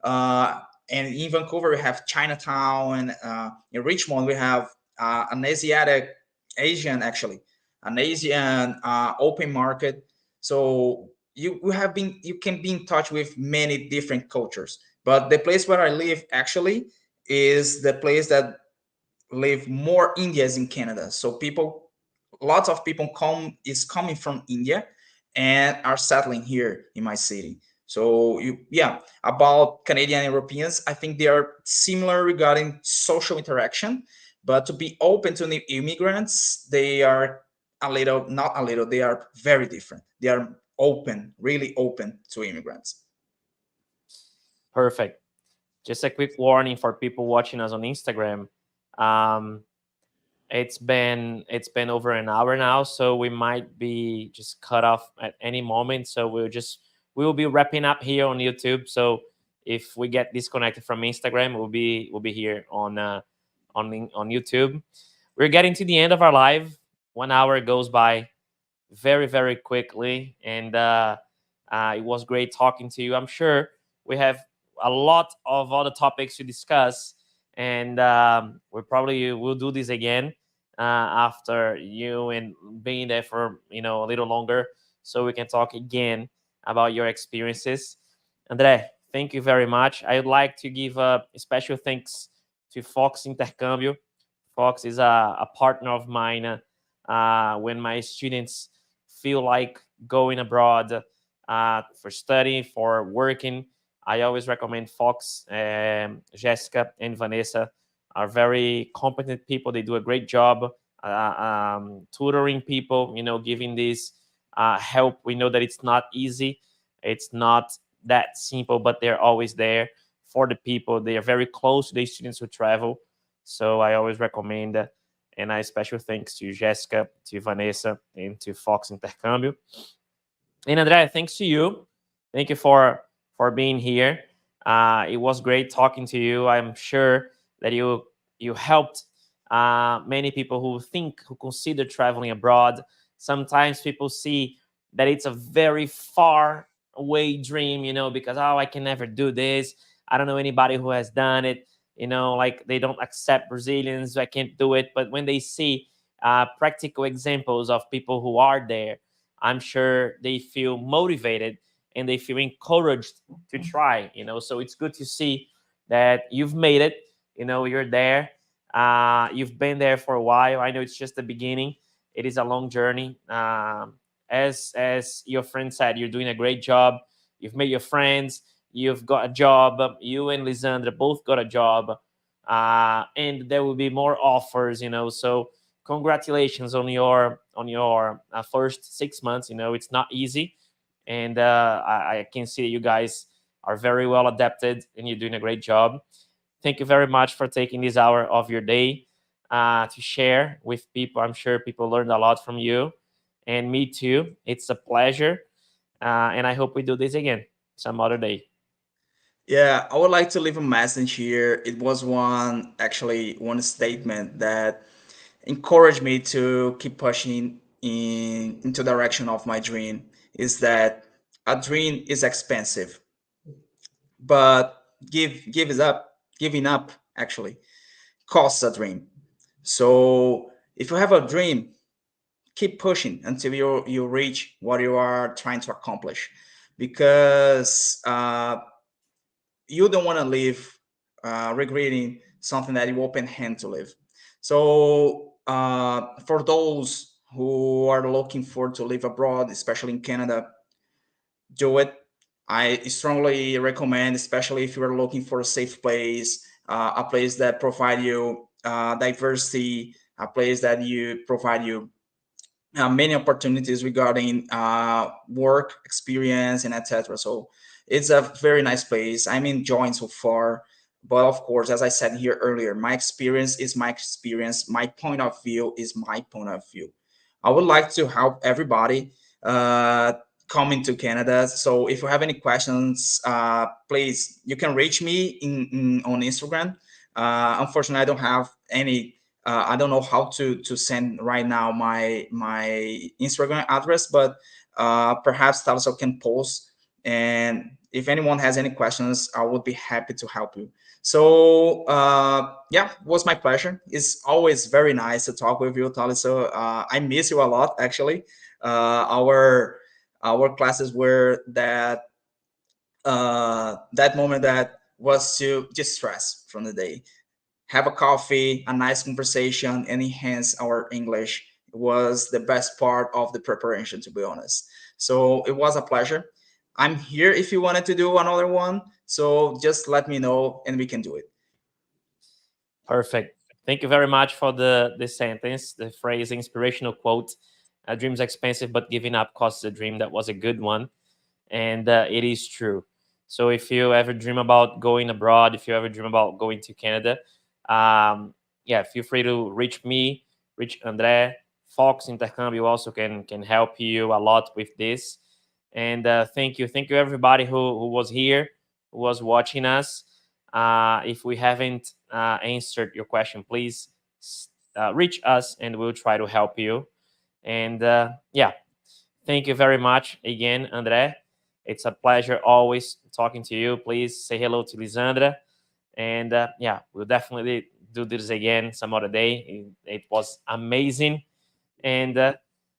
uh, and in Vancouver we have Chinatown, and in Richmond we have an Asian actually, an Asian open market. So you can be in touch with many different cultures. But the place where I live actually is the place that live more Indians in Canada. So people, lots of people coming from India and are settling here in my city. So yeah, about Canadian and Europeans, I think they are similar regarding social interaction, but to be open to new immigrants, they are a little, not a little, they are very different. They are open, really open to immigrants. Perfect. Just a quick warning for people watching us on Instagram. Um, it's been over an hour now, so we might be just cut off at any moment. So we will be wrapping up here on YouTube. So if we get disconnected from Instagram, we'll be here on YouTube. We're getting to the end of our live. 1 hour goes by very very quickly, and it was great talking to you. I'm sure we have a lot of other topics to discuss, and we probably will do this again after you and being there for a little longer, so we can talk again about your experiences. Andre, thank you very much. I would like to give a special thanks to Fox Intercâmbio. Fox is a partner of mine. When my students feel like going abroad for study, for working, I always recommend Fox. Jessica and Vanessa are very competent people. They do a great job tutoring people, giving this help. We know that it's not easy, it's not that simple, but they're always there for the people. They are very close to the students who travel. So I always recommend and I special thanks to Jessica, to Vanessa, and to Fox Intercâmbio. And Andrea, thanks to you. Thank you for being here. It was great talking to you. I'm sure that you helped many people who consider traveling abroad. Sometimes people see that it's a very far away dream, because I can never do this. I don't know anybody who has done it. Like they don't accept Brazilians. I can't do it. But when they see practical examples of people who are there, I'm sure they feel motivated and they feel encouraged to try. So it's good to see that you've made it. You're there. You've been there for a while. I know it's just the beginning. It is a long journey. As your friend said, you're doing a great job. You've made your friends. You've got a job. You and Lisandra both got a job, and there will be more offers. So congratulations on your first 6 months. It's not easy, and I can see you guys are very well adapted, and you're doing a great job. Thank you very much for taking this hour of your day to share with people. I'm sure people learned a lot from you, and me too. It's a pleasure, and I hope we do this again some other day. Yeah, I would like to leave a message here. It was one statement that encouraged me to keep pushing into direction of my dream. Is that a dream is expensive, but giving up actually costs a dream. So if you have a dream, keep pushing until you reach what you are trying to accomplish, because you don't want to live regretting something that you open hand to live. So for those who are looking for to live abroad, especially in Canada, do it. I strongly recommend, especially if you are looking for a safe place, a place that provide you diversity, a place that you provide you many opportunities regarding work experience and etc. So it's a very nice place. I'm enjoying so far. But of course, as I said here earlier, my experience is my experience. My point of view is my point of view. I would like to help everybody uh, coming to Canada. So if you have any questions, please, you can reach me on Instagram. Unfortunately, I don't have any. I don't know how to send right now my Instagram address, but perhaps Talso can post And if anyone has any questions, I would be happy to help you. So yeah, it was my pleasure. It's always very nice to talk with you, Tali. So I miss you a lot, actually. Our classes were that moment that was to just stress from the day, have a coffee, a nice conversation, and enhance our English. It was the best part of the preparation, to be honest. So it was a pleasure. I'm here if you wanted to do another one. So just let me know and we can do it. Perfect. Thank you very much for the sentence, the phrase, inspirational quote. A dream's expensive, but giving up costs a dream. That was a good one, and it is true. So if you ever dream about going abroad, if you ever dream about going to Canada, yeah, feel free to reach me, reach André. Fox Intercambio also can help you a lot with this. And thank you everybody who was here, who was watching us. If we haven't answered your question, please reach us and we'll try to help you. And yeah, thank you very much again, André. It's a pleasure always talking to you. Please say hello to Lisandra. And yeah, we'll definitely do this again some other day. It was amazing. And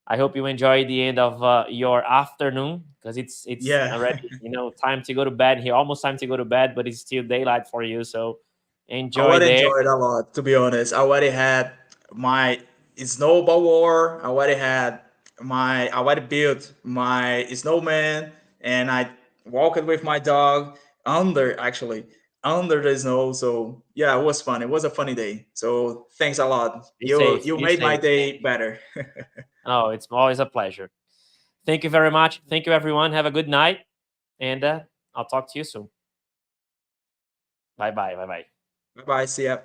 I hope you enjoy the end of your afternoon because it's Yeah. already time to go to bed here. Almost time to go to bed, but it's still daylight for you. So I enjoy would there. enjoy it a lot, to be honest. I already had my snowball war. I already built my snowman, and I walked with my dog under the snow. So yeah, it was fun. It was a funny day. So thanks a lot. Be You safe. you Be made my safe. day better. Oh, it's always a pleasure. Thank you very much. Thank you, everyone. Have a good night, and I'll talk to you soon. Bye bye. Bye bye. Bye bye. See ya.